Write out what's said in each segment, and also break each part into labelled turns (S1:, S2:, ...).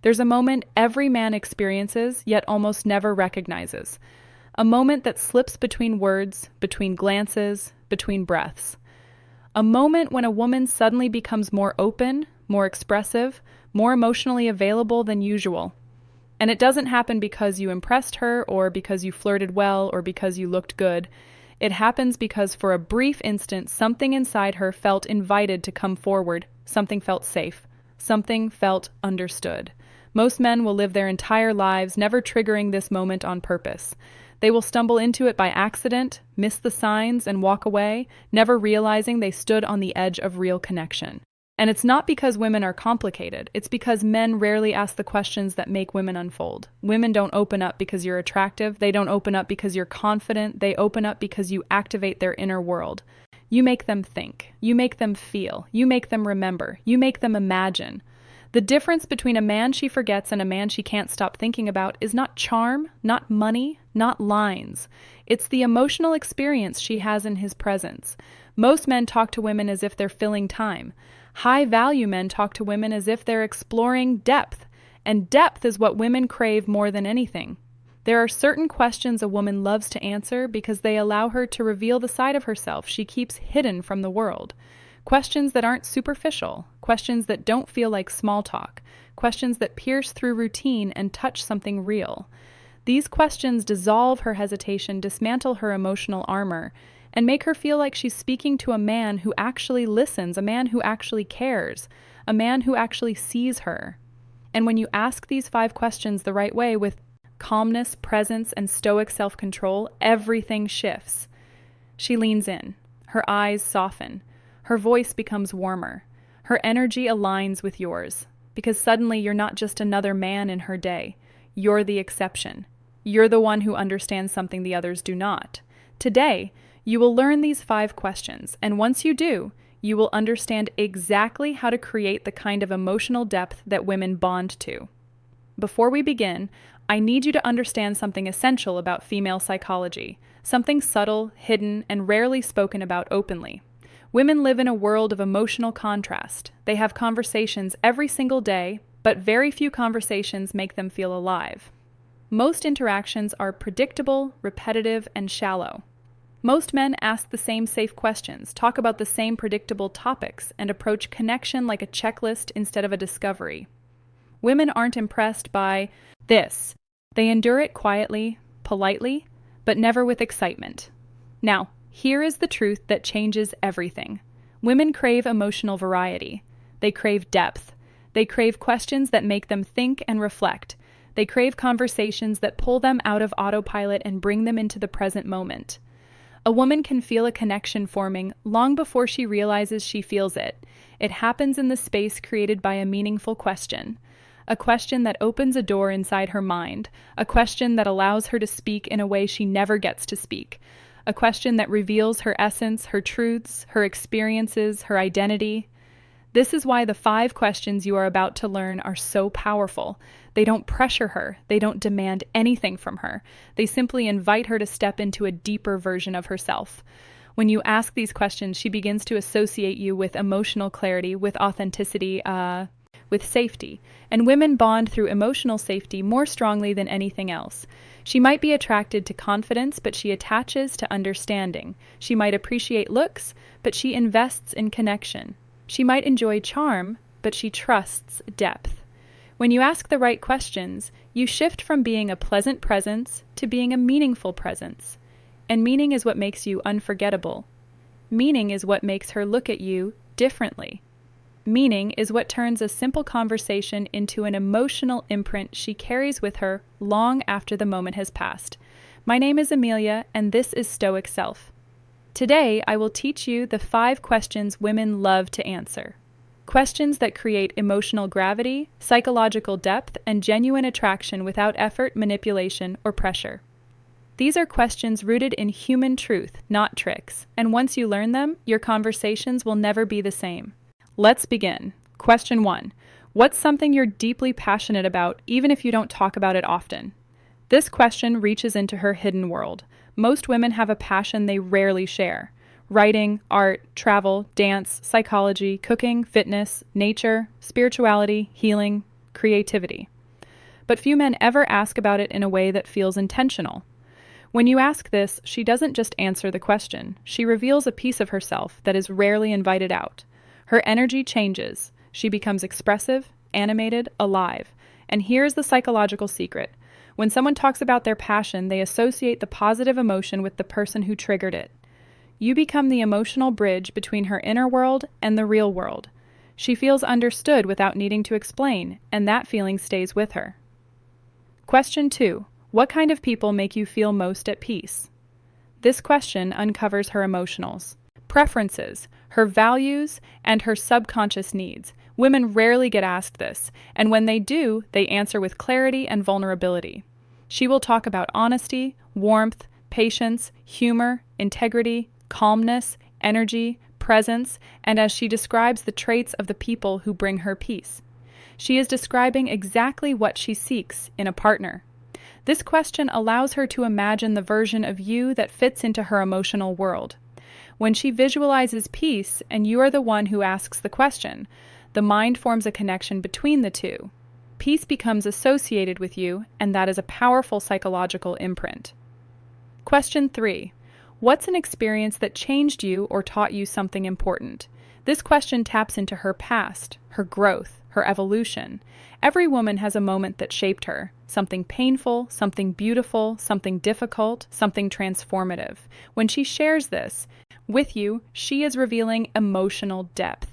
S1: There's a moment every man experiences, yet almost never recognizes. A moment that slips between words, between glances, between breaths. A moment when a woman suddenly becomes more open, more expressive, more emotionally available than usual. And it doesn't happen because you impressed her, or because you flirted well, or because you looked good. It happens because for a brief instant, something inside her felt invited to come forward. Something felt safe. Something felt understood. Most men will live their entire lives never triggering this moment on purpose. They will stumble into it by accident, miss the signs, and walk away, never realizing they stood on the edge of real connection. And it's not because women are complicated. It's because men rarely ask the questions that make women unfold. Women don't open up because you're attractive. They don't open up because you're confident. They open up because you activate their inner world. You make them think. You make them feel. You make them remember. You make them imagine. The difference between a man she forgets and a man she can't stop thinking about is not charm, not money, not lines. It's the emotional experience she has in his presence. Most men talk to women as if they're filling time. High-value men talk to women as if they're exploring depth, and depth is what women crave more than anything. There are certain questions a woman loves to answer because they allow her to reveal the side of herself she keeps hidden from the world. Questions that aren't superficial, questions that don't feel like small talk, questions that pierce through routine and touch something real. These questions dissolve her hesitation, dismantle her emotional armor, and make her feel like she's speaking to a man who actually listens, a man who actually cares, a man who actually sees her. And when you ask these 5 questions the right way, with calmness, presence, and stoic self-control, everything shifts. She leans in. Her eyes soften. Her voice becomes warmer. Her energy aligns with yours, because suddenly you're not just another man in her day. You're the exception. You're the one who understands something the others do not. Today, you will learn these 5 questions, and once you do, you will understand exactly how to create the kind of emotional depth that women bond to. Before we begin, I need you to understand something essential about female psychology, something subtle, hidden, and rarely spoken about openly. Women live in a world of emotional contrast. They have conversations every single day, but very few conversations make them feel alive. Most interactions are predictable, repetitive, and shallow. Most men ask the same safe questions, talk about the same predictable topics, and approach connection like a checklist instead of a discovery. Women aren't impressed by this. They endure it quietly, politely, but never with excitement. Now, here is the truth that changes everything. Women crave emotional variety. They crave depth. They crave questions that make them think and reflect. They crave conversations that pull them out of autopilot and bring them into the present moment. A woman can feel a connection forming long before she realizes she feels it. It happens in the space created by a meaningful question. A question that opens a door inside her mind. A question that allows her to speak in a way she never gets to speak. A question that reveals her essence, her truths, her experiences, her identity. This is why the 5 questions you are about to learn are so powerful. They don't pressure her. They don't demand anything from her. They simply invite her to step into a deeper version of herself. When you ask these questions, she begins to associate you with emotional clarity, with authenticity, with safety. And women bond through emotional safety more strongly than anything else. She might be attracted to confidence, but she attaches to understanding. She might appreciate looks, but she invests in connection. She might enjoy charm, but she trusts depth. When you ask the right questions, you shift from being a pleasant presence to being a meaningful presence. And meaning is what makes you unforgettable. Meaning is what makes her look at you differently. Meaning is what turns a simple conversation into an emotional imprint she carries with her long after the moment has passed. My name is Amelia, and this is Stoic Self. Today, I will teach you the 5 questions women love to answer. Questions that create emotional gravity, psychological depth, and genuine attraction without effort, manipulation, or pressure. These are questions rooted in human truth, not tricks, and once you learn them, your conversations will never be the same. Let's begin. Question 1. What's something you're deeply passionate about, even if you don't talk about it often? This question reaches into her hidden world. Most women have a passion they rarely share. Writing, art, travel, dance, psychology, cooking, fitness, nature, spirituality, healing, creativity. but few men ever ask about it in a way that feels intentional. When you ask this, she doesn't just answer the question. She reveals a piece of herself that is rarely invited out. Her energy changes. She becomes expressive, animated, alive. And here's the psychological secret. When someone talks about their passion, they associate the positive emotion with the person who triggered it. You become the emotional bridge between her inner world and the real world. She feels understood without needing to explain, and that feeling stays with her. Question 2. What kind of people make you feel most at peace? This question uncovers her emotionals, preferences, her values, and her subconscious needs. Women rarely get asked this, and when they do, they answer with clarity and vulnerability. She will talk about honesty, warmth, patience, humor, integrity, calmness, energy, presence, and as she describes the traits of the people who bring her peace. She is describing exactly what she seeks in a partner. This question allows her to imagine the version of you that fits into her emotional world. When she visualizes peace and you are the one who asks the question, the mind forms a connection between the two. Peace becomes associated with you, and that is a powerful psychological imprint. Question 3. What's an experience that changed you or taught you something important? This question taps into her past, her growth, her evolution. Every woman has a moment that shaped her. Something painful, something beautiful, something difficult, something transformative. When she shares this with you, she is revealing emotional depth.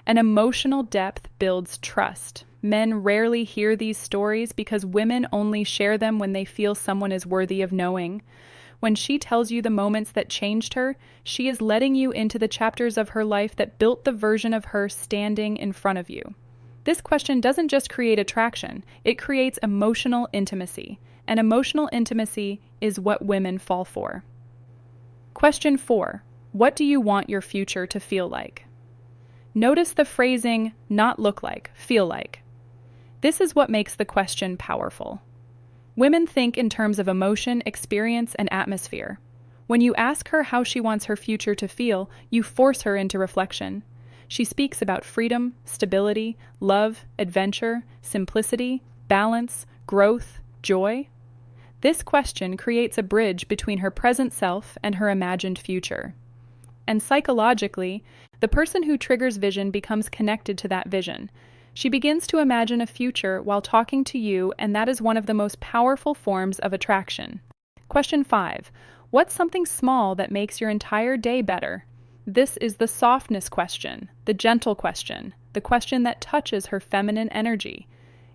S1: And emotional depth builds trust. Men rarely hear these stories because women only share them when they feel someone is worthy of knowing. When she tells you the moments that changed her, she is letting you into the chapters of her life that built the version of her standing in front of you. This question doesn't just create attraction, it creates emotional intimacy. And emotional intimacy is what women fall for. Question 4. What do you want your future to feel like? Notice the phrasing, not look like, feel like. This is what makes the question powerful. Women think in terms of emotion, experience, and atmosphere. When you ask her how she wants her future to feel, you force her into reflection. She speaks about freedom, stability, love, adventure, simplicity, balance, growth, joy. This question creates a bridge between her present self and her imagined future. And psychologically, the person who triggers vision becomes connected to that vision. She begins to imagine a future while talking to you, and that is one of the most powerful forms of attraction. Question 5. What's something small that makes your entire day better? This is the softness question, the gentle question, the question that touches her feminine energy.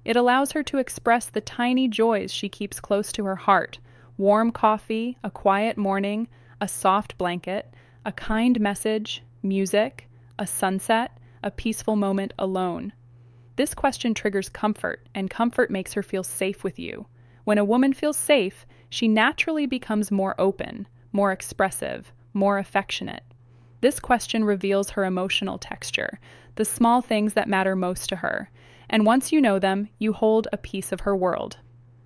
S1: It allows her to express the tiny joys she keeps close to her heart: warm coffee, a quiet morning, a soft blanket, a kind message, music, a sunset, a peaceful moment alone. This question triggers comfort, and comfort makes her feel safe with you. When a woman feels safe, she naturally becomes more open, more expressive, more affectionate. This question reveals her emotional texture, the small things that matter most to her, and once you know them, you hold a piece of her world.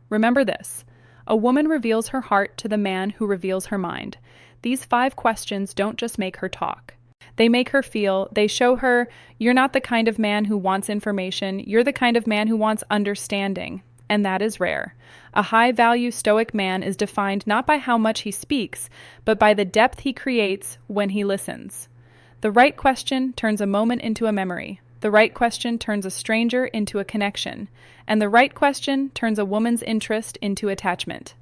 S1: Remember this: a woman reveals her heart to the man who reveals her mind. These 5 questions don't just make her talk. They make her feel, they show her, you're not the kind of man who wants information, you're the kind of man who wants understanding, and that is rare. A high-value stoic man is defined not by how much he speaks, but by the depth he creates when he listens. The right question turns a moment into a memory. The right question turns a stranger into a connection. And the right question turns a woman's interest into attachment.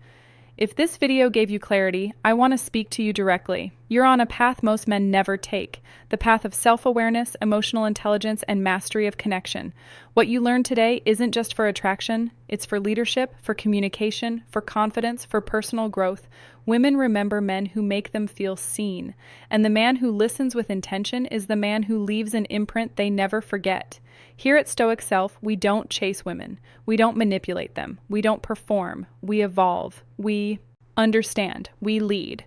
S1: If this video gave you clarity, I want to speak to you directly. You're on a path most men never take, the path of self-awareness, emotional intelligence, and mastery of connection. What you learned today isn't just for attraction, it's for leadership, for communication, for confidence, for personal growth. Women remember men who make them feel seen, and the man who listens with intention is the man who leaves an imprint they never forget. Here at Stoic Self, we don't chase women. We don't manipulate them. We don't perform. We evolve. We understand. We lead.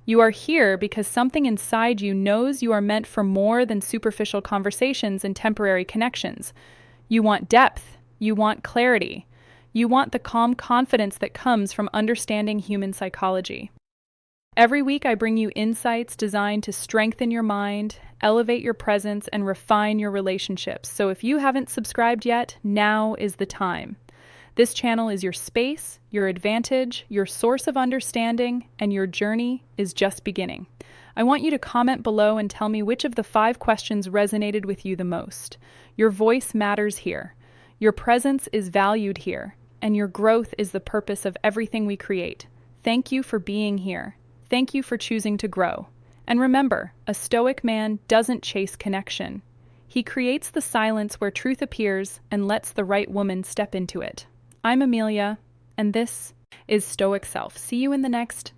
S1: You are here because something inside you knows you are meant for more than superficial conversations and temporary connections. You want depth. You want clarity. You want the calm confidence that comes from understanding human psychology. Every week I bring you insights designed to strengthen your mind, elevate your presence, and refine your relationships. So if you haven't subscribed yet, now is the time. This channel is your space, your advantage, your source of understanding, and your journey is just beginning. I want you to comment below and tell me which of the 5 questions resonated with you the most. Your voice matters here. Your presence is valued here, and your growth is the purpose of everything we create. Thank you for being here. Thank you for choosing to grow. And remember, a stoic man doesn't chase connection. He creates the silence where truth appears and lets the right woman step into it. I'm Amelia, and this is Stoic Self. See you in the next